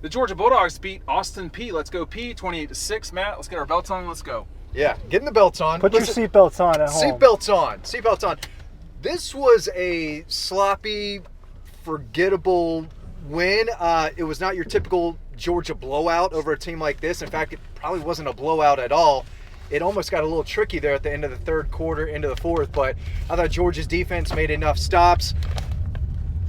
The Georgia Bulldogs beat Austin Peay. Let's go Peay, 28-6. Matt, let's get our belts on. Let's go. Yeah, getting the belts on. Put your seatbelts on at home. Seatbelts on. Seatbelts on. This was a sloppy, forgettable win. It was not your typical Georgia blowout over a team like this. In fact, it probably wasn't a blowout at all. It almost got a little tricky there at the end of the third quarter, into the fourth, but I thought Georgia's defense made enough stops.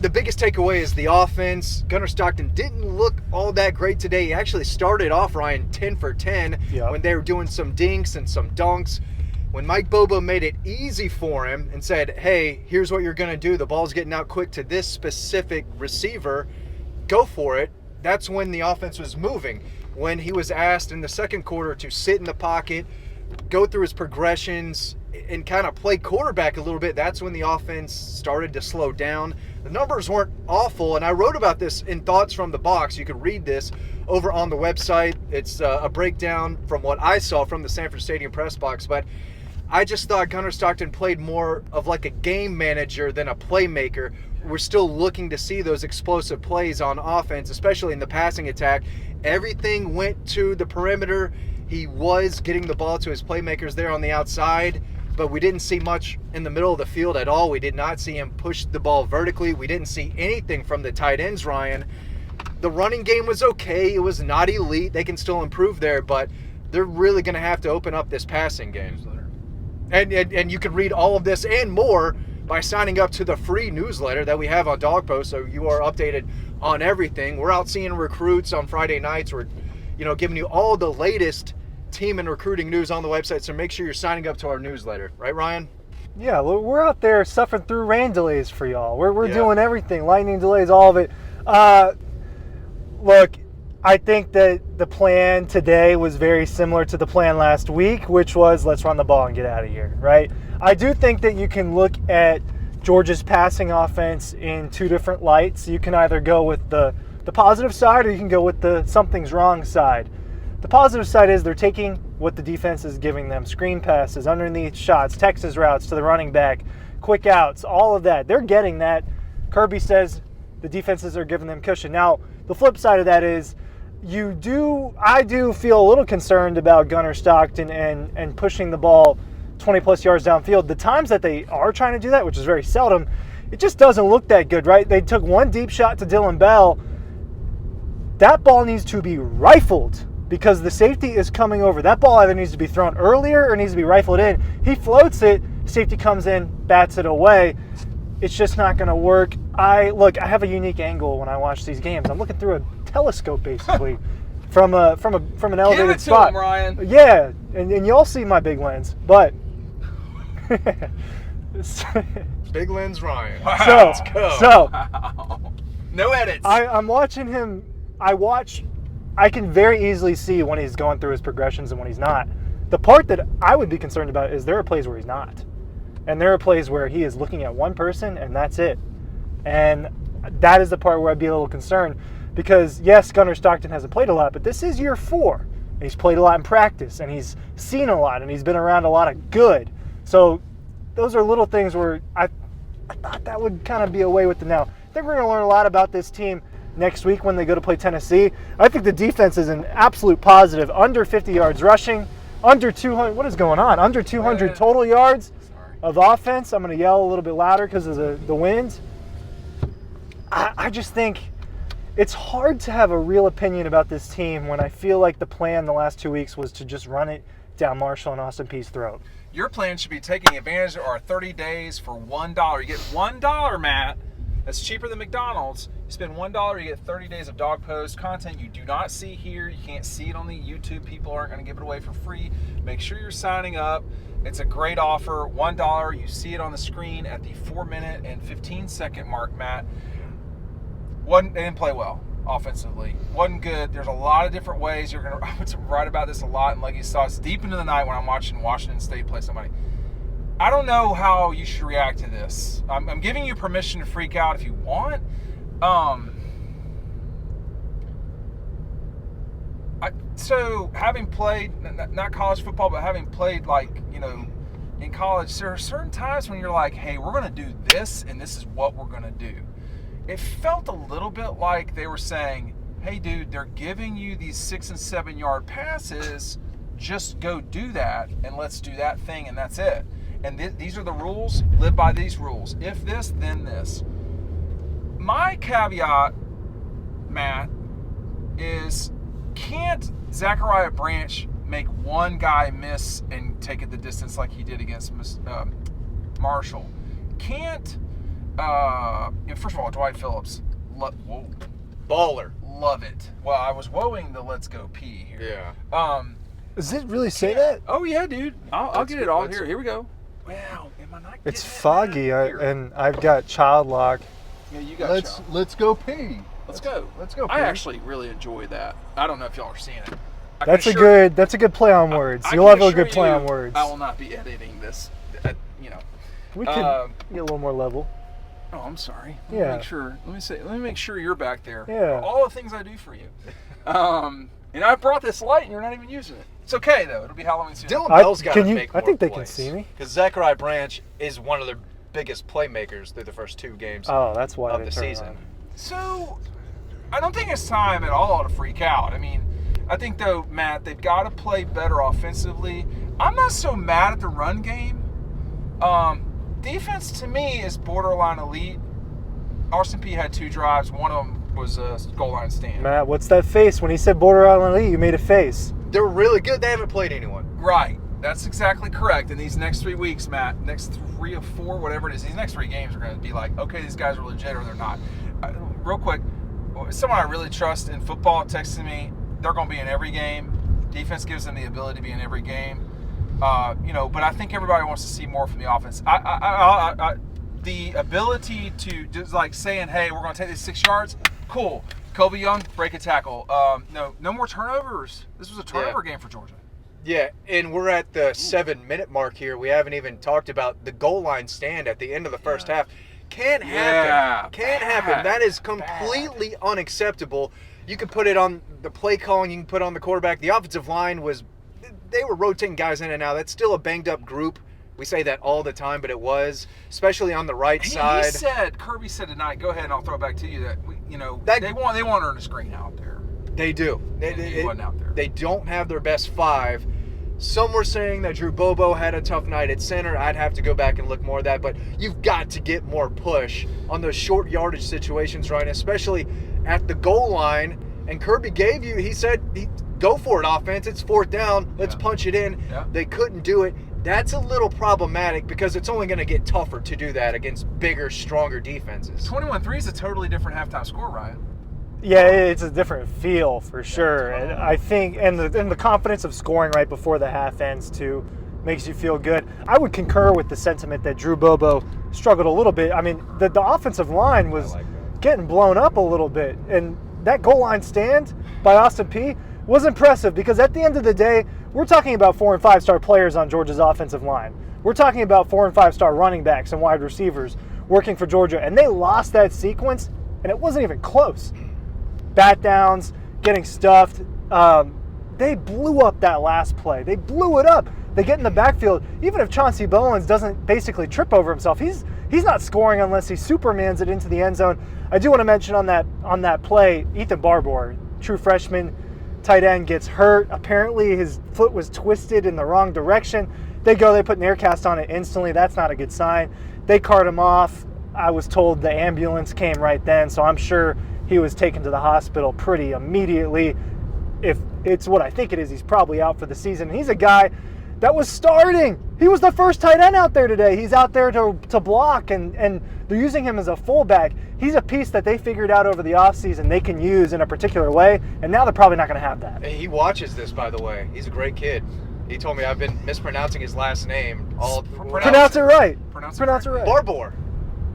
The biggest takeaway is the offense. Gunnar Stockton didn't look all that great today. He actually started off, Ryan, 10 for 10 when they were doing some dinks and some dunks. When Mike Bobo made it easy for him and said, hey, here's what you're going to do. The ball's getting out quick to this specific receiver. Go for it. That's when the offense was moving. When he was asked in the second quarter to sit in the pocket, go through his progressions, and kind of play quarterback a little bit, that's when the offense started to slow down. The numbers weren't awful, and I wrote about this in Thoughts from the Box. You can read this over on the website. It's a breakdown from what I saw from the Sanford Stadium press box, but I just thought Gunnar Stockton played more of like a game manager than a playmaker. We're still looking to see those explosive plays on offense, especially in the passing attack. Everything went to the perimeter. He was getting the ball to his playmakers there on the outside, but we didn't see much in the middle of the field at all. We did not see him push the ball vertically. We didn't see anything from the tight ends, Ryan. The running game was okay. It was not elite. They can still improve there, but they're really going to have to open up this passing game. And you can read all of this and more by signing up to the free newsletter that we have on Dawg Post, so you are updated on everything. We're out seeing recruits on Friday nights. We're giving you all the latest team and recruiting news on the website, so make sure you're signing up to our newsletter. Right, Ryan? Yeah, we're out there suffering through rain delays for y'all. We're doing everything, lightning delays, all of it. Look, I think that the plan today was very similar to the plan last week, which was let's run the ball and get out of here, right? I do think that you can look at Georgia's passing offense in two different lights. You can either go with the positive side or you can go with the something's wrong side. The positive side is they're taking what the defense is giving them, screen passes, underneath shots, Texas routes to the running back, quick outs, all of that. They're getting that. Kirby says the defenses are giving them cushion. Now, the flip side of that is I do feel a little concerned about Gunnar Stockton and pushing the ball 20-plus yards downfield. The times that they are trying to do that, which is very seldom, it just doesn't look that good, right? They took one deep shot to Dylan Bell. That ball needs to be rifled because the safety is coming over. That ball either needs to be thrown earlier or needs to be rifled in. He floats it, safety comes in, bats it away. It's just not going to work. I have a unique angle when I watch these games. I'm looking through a telescope basically from an elevated Give it to spot. him, Ryan. Yeah, and y'all see my big lens, but Big lens, Ryan. Wow. So Wow. No edits. I'm watching him. I can very easily see when he's going through his progressions and when he's not. The part that I would be concerned about is there are plays where he's not. And there are plays where he is looking at one person and that's it. And that is the part where I'd be a little concerned because, yes, Gunnar Stockton hasn't played a lot, but this is year 4. And he's played a lot in practice and he's seen a lot and he's been around a lot of good. So those are little things where I thought that would kind of be away with it now. I think we're going to learn a lot about this team next week when they go to play Tennessee. I think the defense is an absolute positive. Under 50 yards rushing, under 200. What is going on? Under 200 total yards of offense. I'm going to yell a little bit louder because of the wind. I just think it's hard to have a real opinion about this team when I feel like the plan the last 2 weeks was to just run it down Marshall and Austin Peay's throat. Your plan should be taking advantage of our 30 days for $1. You get $1, Matt. That's cheaper than McDonald's. You spend $1, you get 30 days of Dawg Post content you do not see here. You can't see it on the YouTube. People aren't going to give it away for free. Make sure you're signing up. It's a great offer. $1. You see it on the screen at the 4-minute and 15-second mark, Matt. They didn't play well offensively. Wasn't good. There's a lot of different ways. I would write about this a lot, and like you saw, it's deep into the night when I'm watching Washington State play somebody. I don't know how you should react to this. I'm giving you permission to freak out if you want. So having played, not college football, but having played in college, there are certain times when you're like, hey, we're going to do this, and this is what we're going to do. It felt a little bit like they were saying, hey, dude, they're giving you these 6 and 7 yard passes. Just go do that, and let's do that thing, and that's it. And these are the rules. Live by these rules. If this, then this. My caveat, Matt, is can't Zachariah Branch make one guy miss and take it the distance like he did against Marshall? Can't, first of all, Dwight Phillips, whoa. Baller. Love it. Well, I was woeing the let's go pee here. Yeah. Does it really say that? Oh, yeah, dude. I'll get it all. Here we go. Wow, am I not getting It's it foggy, out here? and I've got child lock. Yeah, you got child. Let's go pee. Let's go. Let's go. I pee. actually really enjoy that. I don't know if y'all are seeing it. I That's can a assure- good play on words. I You'll can have a assure good play you on words. I will not be editing this. We can get a little more level. Oh, I'm sorry. Yeah. Let me make sure you're back there. Yeah. All the things I do for you. And I brought this light, and you're not even using it. It's okay though. It'll be Halloween soon. Dylan Bell's got to make more I think they can plays. see me. Because Zachariah Branch is one of their biggest playmakers through the first 2 games Oh, that's why of they the turn season. on. So, I don't think it's time at all to freak out. I mean, I think though, Matt, they've got to play better offensively. I'm not so mad at the run game. Defense to me is borderline elite. Austin P had 2 drives. One of them was a goal line stand. Matt, what's that face? When he said borderline elite, you made a face. They're really good. They haven't played anyone. Right. That's exactly correct. In these next 3 weeks, Matt, next 3 or 4, whatever it is, these next 3 games are going to be like, okay, these guys are legit or they're not. Real quick, someone I really trust in football texted me, they're going to be in every game. Defense gives them the ability to be in every game. But I think everybody wants to see more from the offense. The ability to just like saying, hey, we're going to take these 6 yards, cool. Kobe Young, break a tackle. No more turnovers. This was a turnover game for Georgia. Yeah, and we're at the 7-minute mark here. We haven't even talked about the goal line stand at the end of the first half. Can't happen. Can't happen. That is completely unacceptable. You can put it on the play calling. You can put it on the quarterback. The offensive line they were rotating guys in and out. That's still a banged-up group. We say that all the time, but it was, especially on the right side. Kirby said tonight, go ahead and I'll throw it back to you, that they want to earn a screen out there. They do. He wasn't out there. They don't have their best 5. Some were saying that Drew Bobo had a tough night at center. I'd have to go back and look more at that, but you've got to get more push on those short yardage situations, right? Especially at the goal line. And Kirby he said, go for it, offense. It's 4th down. Let's punch it in. Yeah. They couldn't do it. That's a little problematic because it's only going to get tougher to do that against bigger, stronger defenses. 21-3 is a totally different halftime score, Ryan. Yeah, it's a different feel for sure. And I think, and the confidence of scoring right before the half ends too makes you feel good. I would concur with the sentiment that Drew Bobo struggled a little bit. I mean, the offensive line was getting blown up a little bit. And that goal line stand by Austin P was impressive because at the end of the day, we're talking about 4- and 5-star players on Georgia's offensive line. We're talking about 4- and 5-star running backs and wide receivers working for Georgia. And they lost that sequence, and it wasn't even close. Bat downs, getting stuffed. They blew up that last play. They blew it up. They get in the backfield. Even if Chauncey Bowens doesn't basically trip over himself, he's not scoring unless he Supermans it into the end zone. I do want to mention on that play, Ethan Barbour, true freshman tight end, gets hurt. Apparently his foot was twisted in the wrong direction. They put an air cast on it instantly. That's not a good sign. They cart him off. I was told the ambulance came right then, so I'm sure he was taken to the hospital pretty immediately. If it's what I think it is, he's probably out for the season. He's a guy that was starting. He was the first tight end out there today. He's out there to block, and they're using him as a fullback. He's a piece that they figured out over the offseason they can use in a particular way, and now they're probably not going to have that. He watches this, by the way. He's a great kid. He told me I've been mispronouncing his last name. Pronounce it right. Pronounce it right. Barbour.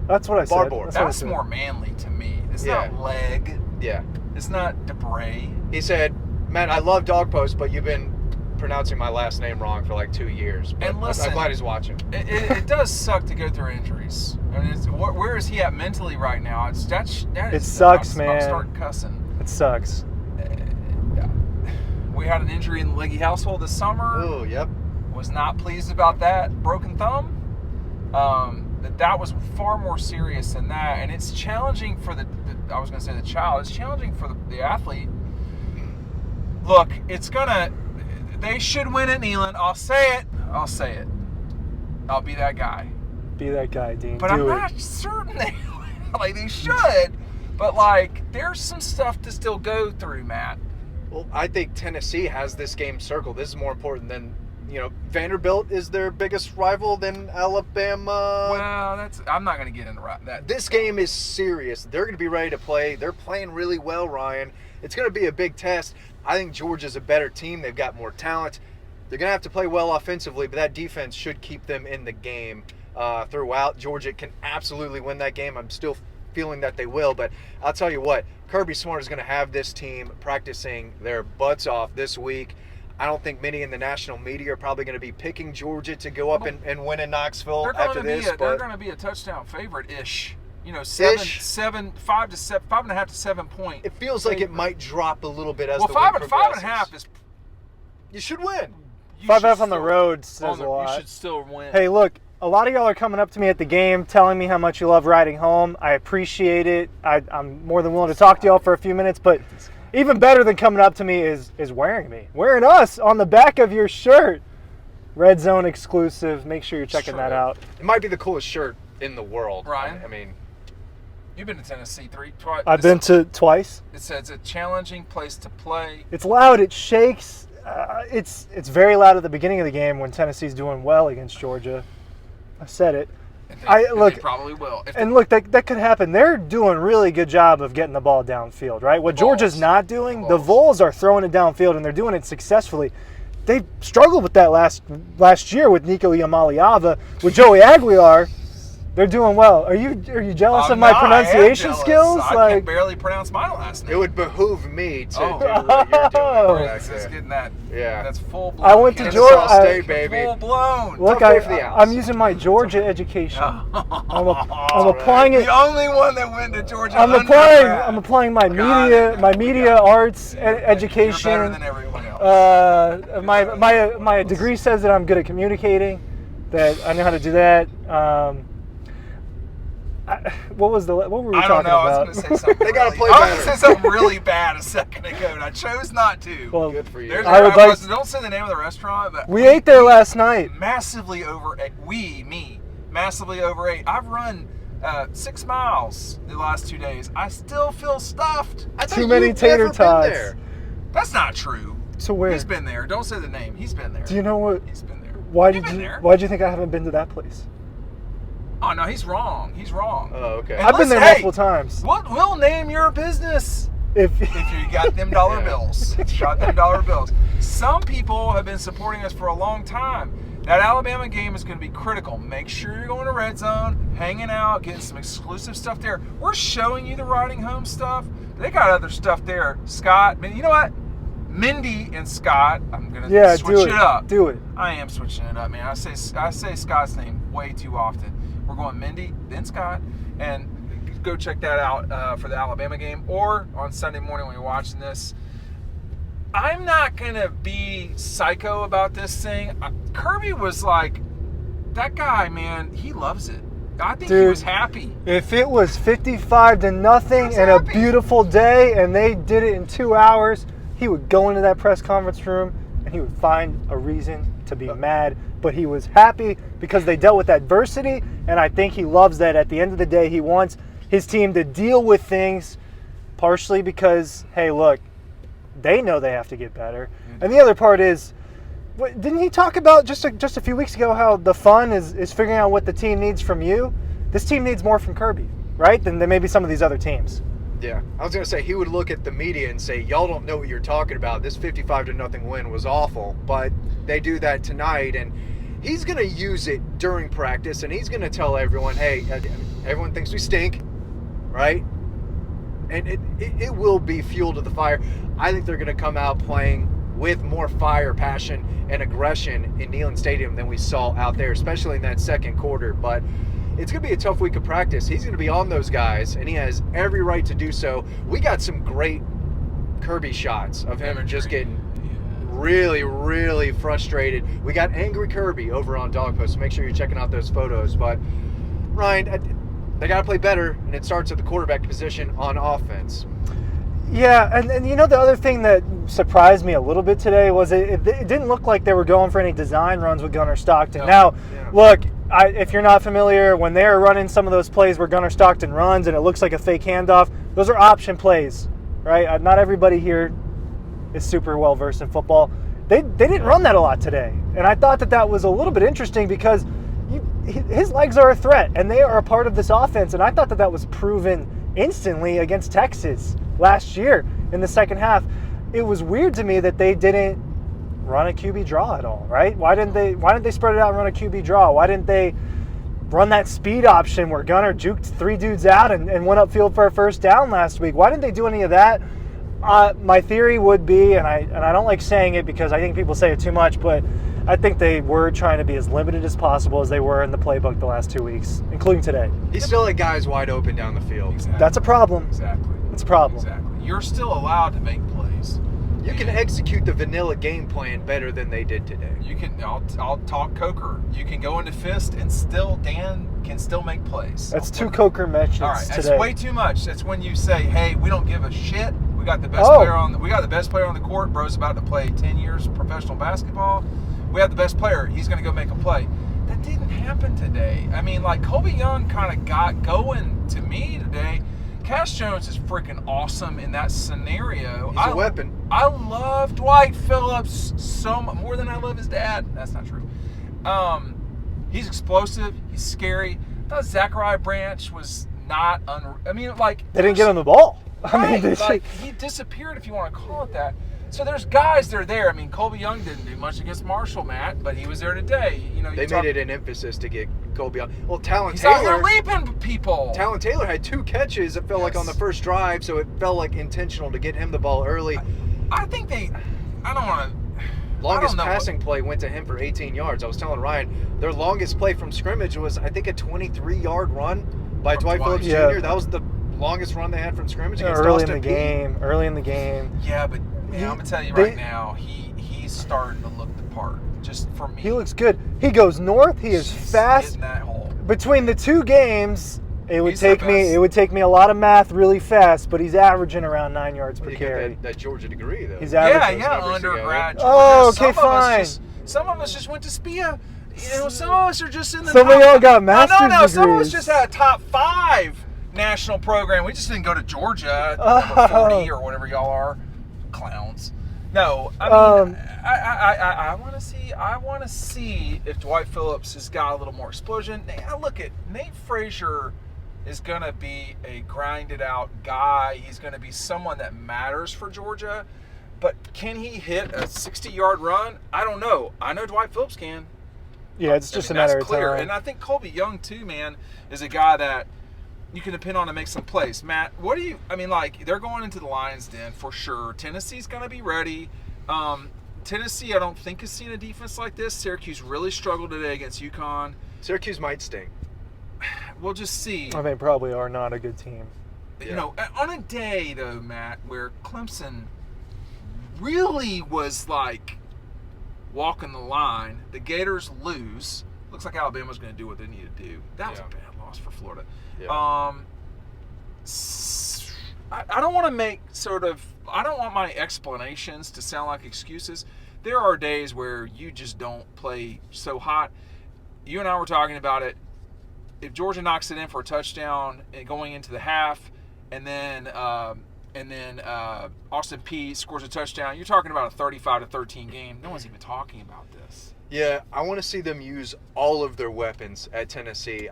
That's what I said. Barbour. That's more manly to me. It's not leg. Yeah. It's not Debray. He said, man, I love Dog Post, but you've been pronouncing my last name wrong for like 2 years. But And listen, I'm glad he's watching. It does suck to go through injuries. I mean, where is he at mentally right now? It sucks, man. I'm starting cussing. It sucks. We had an injury in the Leggy household this summer. Oh, yep. Was not pleased about that. Broken thumb. that was far more serious than that, and it's challenging for I was going to say the child. It's challenging for the athlete. Look, they should win at Neyland. I'll say it. I'll be that guy. Be that guy, Dean. But I'm not certain they they should. But there's some stuff to still go through, Matt. Well, I think Tennessee has this game circled. This is more important than Vanderbilt is their biggest rival than Alabama. Well, I'm not going to get into that. This game is serious. They're going to be ready to play. They're playing really well, Ryan. It's going to be a big test. I think Georgia's a better team. They've got more talent. They're going to have to play well offensively, but that defense should keep them in the game throughout. Georgia can absolutely win that game. I'm still feeling that they will, but I'll tell you what, Kirby Smart is going to have this team practicing their butts off this week. I don't think many in the national media are probably going to be picking Georgia to go up and win in Knoxville after this. They're going to be a touchdown favorite-ish. 5.5 to 7 point. It feels like it might drop a little bit as the week progresses. 5.5 is. You should win. 5.5 on the road says a lot. You should still win. Hey, look, a lot of y'all are coming up to me at the game telling me how much you love riding home. I appreciate it. I'm more than willing to talk to y'all for a few minutes, but even better than coming up to me is wearing us on the back of your shirt. Red Zone exclusive. Make sure you're checking that out. It might be the coolest shirt in the world. Ryan? I mean, you've been to Tennessee twice. I've been to twice. It says it's a challenging place to play. It's loud. It shakes. It's very loud at the beginning of the game when Tennessee's doing well against Georgia. I said it. They probably will. Look, that could happen. They're doing a really good job of getting the ball downfield, right? What Georgia's not doing, the Vols are throwing it downfield, and they're doing it successfully. They struggled with that last year with Nico Iamaleava. With Joey Aguilar, they're doing well. Are you jealous of my pronunciation skills? I can barely pronounce my last name. It would behoove me to do what you're doing. That's getting that. Yeah. That's full blown. I went to Georgia State, baby. Full blown. Look, I'm using my Georgia education. I'm applying it. The only one that went to Georgia. I'm applying my media arts education. You're better than everyone else. My degree says that I'm good at communicating, that I know how to do that. What were we talking about? I don't know. I was going to say something. They got to play I better. was going to say something really bad a second ago, and I chose not to. Well, good for you. Don't say the name of the restaurant, but we ate there last night. Massively overate. Massively overate. I've run 6 miles the last 2 days. I still feel stuffed. Too many tater tots. That's not true. So where? He's been there. Don't say the name. He's been there. Do you know what? He's been there. Why did you think I haven't been to that place? Oh, no, he's wrong. He's wrong. Oh, okay. I've been there multiple times. We'll name your business if you got them dollar bills. Got them dollar bills. Some people have been supporting us for a long time. That Alabama game is going to be critical. Make sure you're going to Red Zone, hanging out, getting some exclusive stuff there. We're showing you the riding home stuff. They got other stuff there. Scott, you know what? Mindy and Scott, I'm going to switch it up. Do it. I am switching it up, man. I say Scott's name way too often. We're going Mindy, then Scott, and go check that out for the Alabama game, or on Sunday morning when you're watching this. I'm not going to be psycho about this thing. Kirby was like, that guy, man, he loves it. I think he was happy. If it was 55-0 and a beautiful day and they did it in 2 hours, he would go into that press conference room and he would find a reason to be mad. But he was happy because they dealt with adversity, and I think he loves that. At the end of the day, he wants his team to deal with things partially because, hey, look, they know they have to get better. Mm-hmm. And the other part is, didn't he talk about just a few weeks ago how the fun is figuring out what the team needs from you? This team needs more from Kirby, right, than maybe some of these other teams. Yeah, I was going to say he would look at the media and say, y'all don't know what you're talking about. This 55-0 win was awful, but they do that tonight, and he's going to use it during practice, and he's going to tell everyone, hey, everyone thinks we stink, right? And it will be fuel to the fire. I think they're going to come out playing with more fire, passion, and aggression in Neyland Stadium than we saw out there, especially in that second quarter. But it's going to be a tough week of practice. He's going to be on those guys, and he has every right to do so. We got some great Kirby shots of him just getting really, really frustrated. We got angry Kirby over on Dawg Post, so make sure you're checking out those photos. But Ryan, they got to play better, and it starts at the quarterback position on offense. Yeah, and you know the other thing that surprised me a little bit today was it didn't look like they were going for any design runs with Gunnar Stockton. No. Now, Yeah. look, if you're not familiar, when they're running some of those plays where Gunnar Stockton runs and it looks like a fake handoff, those are option plays, right? Not everybody here is super well versed in football. They didn't run that a lot today, and I thought that was a little bit interesting because his legs are a threat, and they are a part of this offense, and I thought that was proven instantly against Texas last year in the second half. It was weird to me that they didn't run a QB draw at all, right? Why didn't they spread it out and run a QB draw? Why didn't they run that speed option where Gunnar juked 3 dudes out and went upfield for a first down last week? Why didn't they do any of that? My theory would be, and I don't like saying it because I think people say it too much, but I think they were trying to be as limited as possible as they were in the playbook the last 2 weeks, including today. He still had guys wide open down the field. Exactly. That's a problem. Exactly. It's a problem. Exactly. You're still allowed to make plays. You can execute the vanilla game plan better than they did today. You can. I'll talk Coker. You can go into fist and Dan can still make plays. That's 2 Coker mentions All right, today. that's way too much. That's when you say, "Hey, we don't give a shit. We got the best Oh. player on. We got the best player on the court. Bro's about to play 10 years professional basketball. We have the best player. He's going to go make a play." That didn't happen today. I mean, like Colby Young kind of got going to me today. Cash Jones is freaking awesome in that scenario. He's a weapon. I love Dwight Phillips so much more than I love his dad. That's not true. He's explosive. He's scary. I thought Zachariah Branch was not I mean, like They didn't get him the ball. Right, they like he disappeared, if you want to call it that. So there's guys that are there. I mean, Colby Young didn't do much against Marshall, Matt, but he was there today. You know, They made it an emphasis to get Colby on. Well, Talon He's out Taylor. here leaping people. Talon Taylor had 2 catches. It felt like on the first drive, so it felt like intentional to get him the ball early. I think I don't want to. Longest passing play went to him for 18 yards. I was telling Ryan, their longest play from scrimmage was, I think, a 23-yard run by Dwight Phillips Yeah. Jr. That was the longest run they had from scrimmage against early Austin in the Peay. game. Early in the game. Yeah, but man, I'm gonna tell you right now, he's starting to look the part. Just for me, He looks good. He goes north. He is He's fast. hitting that hole. Between the 2 games, it would He's the take best. me a lot of math really fast, but he's averaging around 9 yards per You carry. got that Georgia degree, though. He's Yeah, averaging yeah, numbers undergrad. Oh, Georgia. okay, fine. Some of us just went to SPIA. You know, some of us are just in the. Some of top- y'all got master's No, some of us degrees. just had a top 5 national program. We just didn't go to Georgia, Oh. number 40 or whatever y'all are, clowns. No, I mean, I want to see. I want to see if Dwight Phillips has got a little more explosion. Now, look at Nate Frazier is going to be a grinded out guy. He's going to be someone that matters for Georgia. But can he hit a 60-yard run? I don't know. I know Dwight Phillips can. Yeah, it's just I mean, a matter that's of clear. time. And I think Colby Young, too, man, is a guy that you can depend on to make some plays. Matt, what do you – I mean, like, they're going into the Lions' den for sure. Tennessee's going to be ready. Tennessee, I don't think, has seen a defense like this. Syracuse really struggled today against UConn. Syracuse might stink. We'll just see. I think probably are not a good team. You know, on a day, though, Matt, where Clemson really was, like, walking the line, the Gators lose. Looks like Alabama's going to do what they need to do. That was a bad loss for Florida. Yeah. I don't want to make I don't want my explanations to sound like excuses. There are days where you just don't play so hot. You and I were talking about it. If Georgia knocks it in for a touchdown going into the half, and then Austin Peay scores a touchdown, you're talking about a 35-13 game. No one's even talking about this. Yeah, I want to see them use all of their weapons at Tennessee.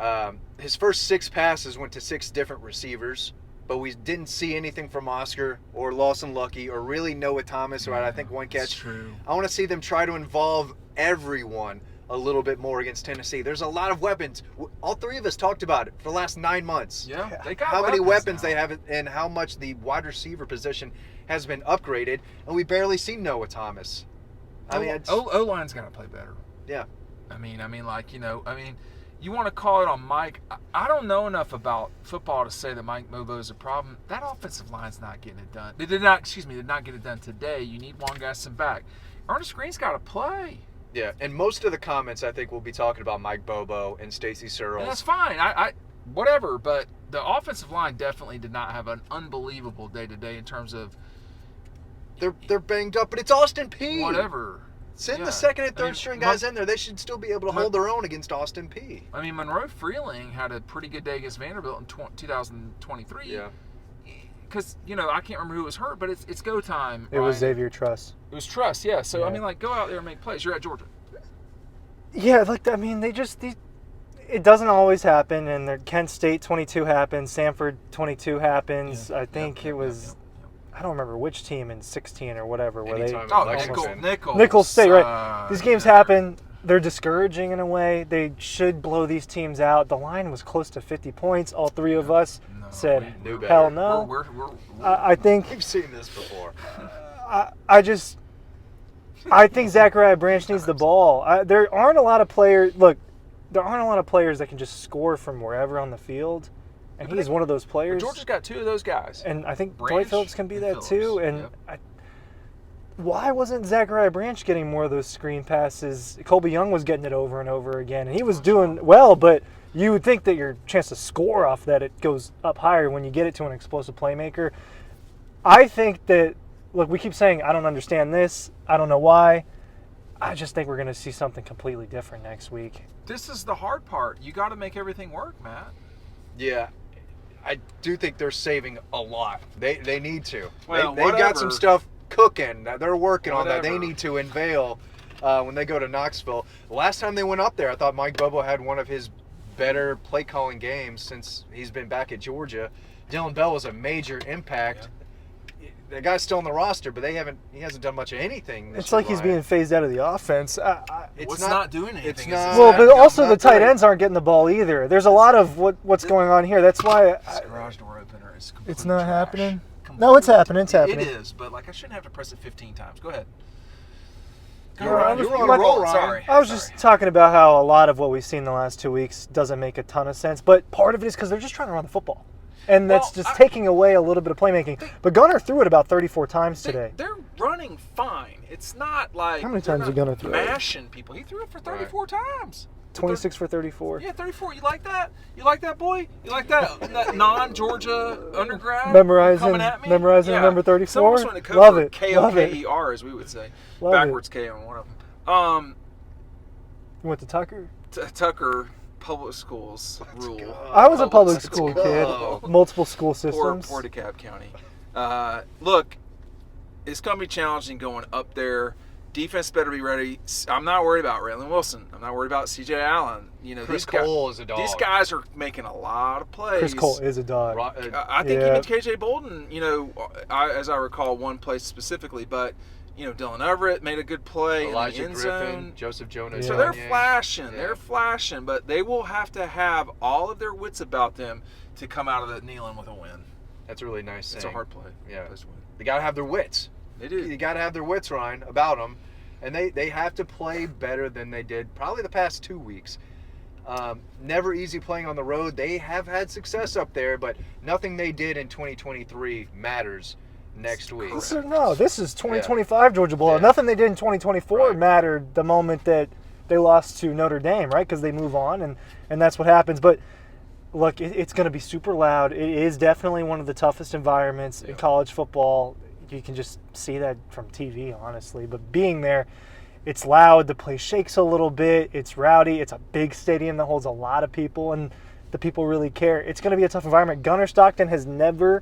His first 6 passes went to 6 different receivers, but we didn't see anything from Oscar or Lawson Lucky or really Noah Thomas, who had, I think, 1 catch. That's true. I want to see them try to involve everyone a little bit more against Tennessee. There's a lot of weapons. All 3 of us talked about it for the last 9 months. Yeah, they got how many weapons now. they have and how much the wide receiver position has been upgraded, and we barely see Noah Thomas. I mean, O-line's got to play better. yeah. I mean, you want to call it on Mike. I don't know enough about football to say that Mike Mobo is a problem. That offensive line's not getting it done. They did not get it done today. You need Juan Gaston back. Ernest Green's got to play. Yeah, and most of the comments I think will be talking about Mike Bobo and Stacey And Searles. that's fine. I whatever, but the offensive line definitely did not have an unbelievable day-to-day in terms of They're banged up, but it's Austin Peay. whatever. Send Yeah. the second and I mean, third string guys in there. They should still be able to hold their own against Austin Peay. I mean, Monroe Freeling had a pretty good day against Vanderbilt in 2023. Yeah. Because, I can't remember who was hurt, but it's go time. It was Ryan. Xavier Truss. It was Truss, yeah. So, Yeah. I mean, go out there and make plays. You're at Georgia. Yeah, it doesn't always happen, and Kent State 22 happens, Samford 22 happens. Yeah. I think it was, I don't remember which team in 16 or whatever, where Anytime they in Oh, Lexington. Nichols State, right? These games yeah. happen. They're discouraging in a way. They should blow these teams out. The line was close to 50 points. All three of us No, said, we knew better. hell no. We're I think We've seen this before. I think Zachariah Branch needs the ball. There aren't a lot of players. Look, there aren't a lot of players that can just score from wherever on the field, and Yeah, he's one of those players. Georgia's got two of those guys. And I think Branch Dwight Phillips can be and that Phillips, too. And yep. why wasn't Zachariah Branch getting more of those screen passes? Colby Young was getting it over and over again, and he was doing well. But you would think that your chance to score off that it goes up higher when you get it to an explosive playmaker. I think that, look, we keep saying I don't understand this. I don't know why. I just think we're going to see something completely different next week. This is the hard part. You got to make everything work, Matt. Yeah, I do think they're saving a lot. They need to. Well, They've got whatever. some stuff cooking. They're working on that. They Whatever. need to unveil when they go to Knoxville. The last time they went up there, I thought Mike Bobo had one of his better play calling games since he's been back at Georgia. Dylan Bell was a major impact. The guy's still on the roster, but he hasn't done much of anything this It's year, like he's Ryan. being phased out of the offense. It's What's not doing anything? It's is not. his- Well, but not- also the not tight great. ends aren't getting the ball either. There's a lot of what's going on here. That's why This garage door opener is complete it's not trash. happening. Complete- No, it's happening. It's happening. It is, but I shouldn't have to press it 15 times. Go ahead. Go, Yeah, Ryan. I was- You're on my a roll, fault, Ryan. Sorry. I was just talking about how a lot of what we've seen the last 2 weeks doesn't make a ton of sense, but part of it is because they're just trying to run the football. And that's Well, just taking away a little bit of playmaking. But Gunner threw it about 34 times today. They're running fine. It's not like How many they're times not did Gunner throw it? mashing people. He threw it for 34 times. 26 for 34. Yeah, 34. You like that? You like that, boy? You like that non-Georgia undergrad Memorizing- coming at me? memorizing number 34? Some of us went to code Love for it. K-O-K-E-R, as we would say. Love Backwards K on one of them. You went to Tucker? Tucker Public Schools rule. go. I was a public let's school go. kid. Multiple school Poor systems. DeKalb County. Look, it's going to be challenging going up there. Defense better be ready. I'm not worried about Raylan Wilson. I'm not worried about C.J. Allen. Chris Cole is a dog. These guys are making a lot of plays. Chris Cole is a dog. I think Yeah. even K.J. Bolden, as I recall, one play specifically, but Dylan Everett made a good play Elijah in the end Griffin, zone. Joseph Jonas. So Yeah. they're flashing. Yeah. They're flashing, but they will have to have all of their wits about them to come out of that Neyland with a win. That's a really nice It's saying. a hard play. Yeah. Place to win. They got to have their wits. They do. You got to have their wits, Ryan, about them. And they have to play better than they did probably the past 2 weeks. Never easy playing on the road. They have had success up there, but nothing they did in 2023 matters next week. This is 2025 Georgia Bulldogs. Yeah. Nothing they did in 2024 Right. mattered the moment that they lost to Notre Dame, right? Because they move on, and that's what happens. But look, it's going to be super loud. It is definitely one of the toughest environments in college football. You can just see that from TV, honestly. But being there, it's loud. The place shakes a little bit. It's rowdy. It's a big stadium that holds a lot of people, and the people really care. It's going to be a tough environment. Gunnar Stockton has never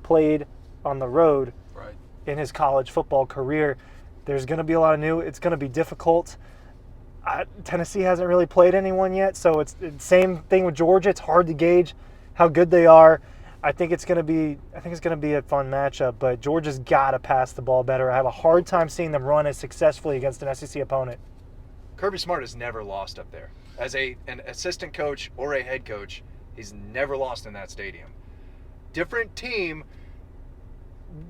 played on the road Right. in his college football career. There's going to be a lot of new. It's going to be difficult. Tennessee hasn't really played anyone yet, so it's the same thing with Georgia. It's hard to gauge how good they are. I think it's going to be a fun matchup, but Georgia's got to pass the ball better. I have a hard time seeing them run as successfully against an SEC opponent. Kirby Smart has never lost up there. As an assistant coach or a head coach, he's never lost in that stadium. Different team.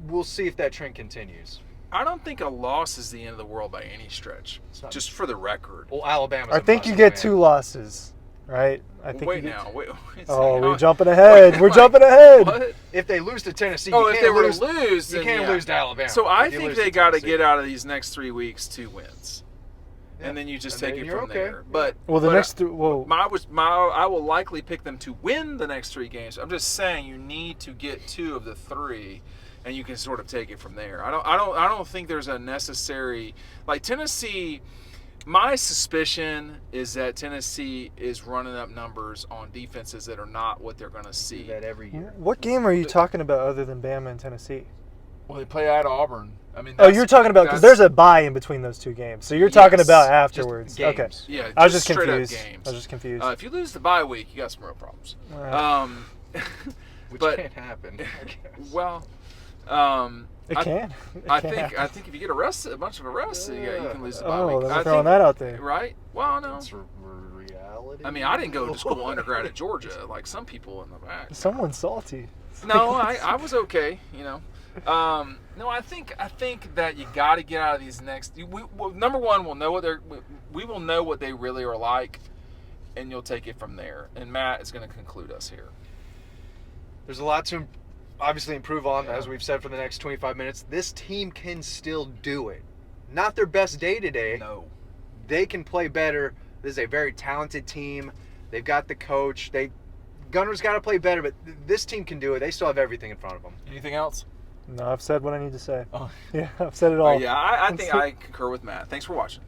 We'll see if that trend continues. I don't think a loss is the end of the world by any stretch. not. Just for the record. Well, Alabama's I a think you must get win. 2 losses, right? I think Wait you get now. Wait. Oh, we're What? jumping ahead. We're jumping ahead. What? If they lose to Tennessee, Oh, you if can't they were lose. to lose, You then can't yeah. lose to Alabama. So I if you think lose they got to Tennessee. get out of these next 3 weeks 2 wins. and then you just And take then it you're from okay. there. But Well, the but next well, I will likely pick them to win the next 3 games. I'm just saying you need to get 2 of the 3, and you can sort of take it from there. I don't think there's a necessary like Tennessee. My suspicion is that Tennessee is running up numbers on defenses that are not what they're going to Do see. that every year. what game are you talking about other than Bama and Tennessee? Well, they play at Auburn. I mean, Oh, you're talking about because there's a bye in between those 2 games, so you're talking Yes, about just afterwards. games. Okay, yeah. I was just straight up confused. games. I was just confused. If you lose the bye week, you got some real problems. Which but can't happen. I guess. well, it can. It I can think happen. if you get arrested, a bunch of arrests, you can lose the bye Oh, week. then we're throwing that out there. Right? Well, no. It's reality. I mean, I didn't go to school undergrad at Georgia like some people in the back. Someone's salty. No, I was okay. You know. No, I think that you got to get out of these next. Number one, we'll know what we will know what they really are like, and you'll take it from there. And Matt is going to conclude us here. There's a lot to obviously improve on, as we've said for the next 25 minutes. This team can still do it. Not their best day today. No. They can play better. This is a very talented team. They've got the coach. Gunner's got to play better, but this team can do it. They still have everything in front of them. Anything else? No, I've said what I need to say. Oh. Yeah, I've said it all. Yeah, I think I concur with Matt. Thanks for watching.